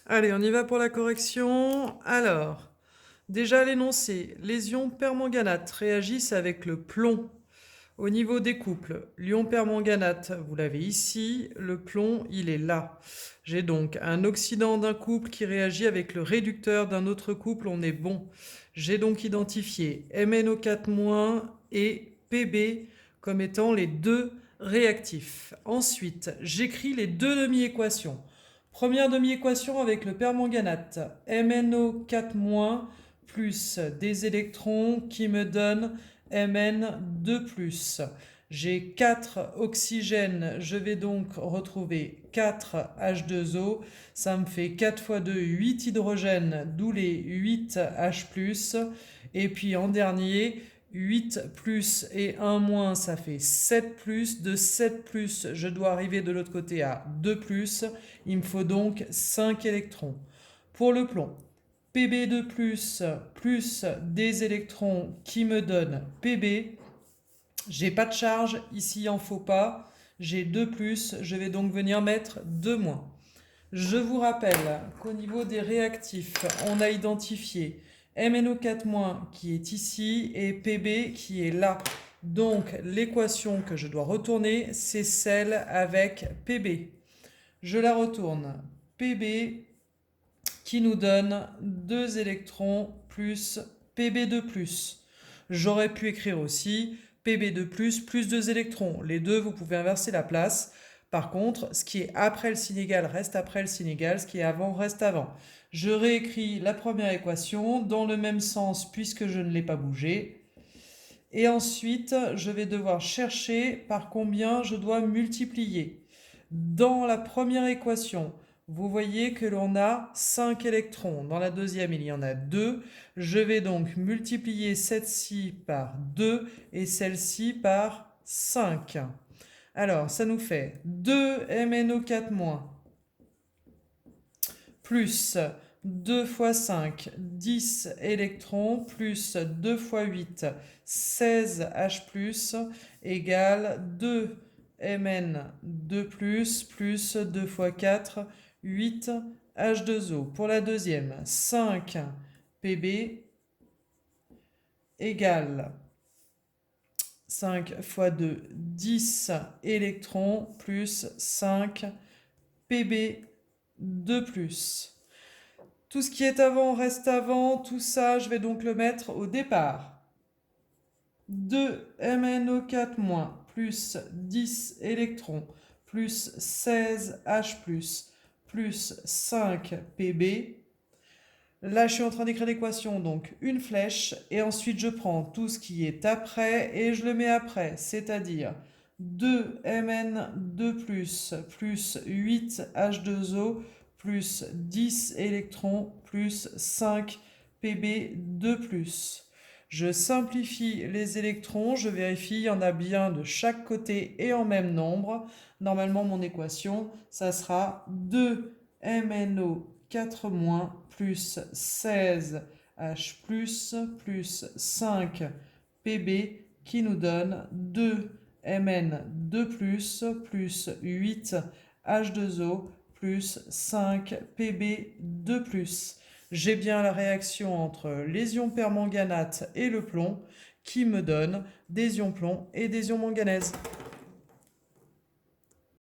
Allez, on y va pour la correction. Alors, déjà l'énoncé. Les ions permanganate réagissent avec le plomb. Au niveau des couples, l'ion permanganate, vous l'avez ici, le plomb, il est là. J'ai donc un oxydant d'un couple qui réagit avec le réducteur d'un autre couple, on est bon. J'ai donc identifié MnO4- et Pb comme étant les deux réactifs. Ensuite, j'écris les deux demi-équations. Première demi-équation avec le permanganate, MnO4- plus des électrons qui me donnent Mn2+. J'ai 4 oxygènes, je vais donc retrouver 4 H2O. Ça me fait 4 fois 2, 8 hydrogènes, d'où les 8 H+. Et puis en dernier, 8 plus et 1 moins, ça fait 7 plus. De 7 plus, je dois arriver de l'autre côté à 2 plus. Il me faut donc 5 électrons. Pour le plomb, Pb2+, plus des électrons qui me donnent Pb. J'ai pas de charge, ici il en faut pas. J'ai 2+, je vais donc venir mettre 2-. Je vous rappelle qu'au niveau des réactifs, on a identifié MnO4- qui est ici et Pb qui est là. Donc l'équation que je dois retourner, c'est celle avec Pb. Je la retourne. Pb qui nous donne 2 électrons plus Pb2+. J'aurais pu écrire aussi Pb2+, plus 2 électrons. Les deux, vous pouvez inverser la place. Par contre, ce qui est après le signe égal reste après le signe égal, ce qui est avant reste avant. Je réécris la première équation dans le même sens puisque je ne l'ai pas bougé. Et ensuite, je vais devoir chercher par combien je dois multiplier. Dans la première équation, vous voyez que l'on a 5 électrons. Dans la deuxième, il y en a 2. Je vais donc multiplier celle-ci par 2 et celle-ci par 5. Alors, ça nous fait 2 MnO4- plus 2 fois 5, 10 électrons, plus 2 fois 8, 16 H+, égale 2 Mn2+, plus 2 fois 4, 8 H2O. Pour la deuxième, 5 Pb égale 5 fois 2, 10 électrons, plus 5 Pb2+. Tout ce qui est avant reste avant. Tout ça, je vais donc le mettre au départ. 2 MnO4- plus 10 électrons plus 16 H+, plus 5 Pb. Là, je suis en train d'écrire l'équation, donc une flèche. Et ensuite, je prends tout ce qui est après et je le mets après. C'est-à-dire 2 Mn2+, plus 8 H2O, plus 10 électrons, plus 5 Pb2+. Je simplifie les électrons, je vérifie, il y en a bien de chaque côté et en même nombre. Normalement, mon équation, ça sera 2 MnO4- plus 16 H+, plus 5 Pb qui nous donne 2 Mn2+, plus 8 H2O, plus 5 Pb2+. J'ai bien la réaction entre les ions permanganate et le plomb qui me donne des ions plomb et des ions manganèse.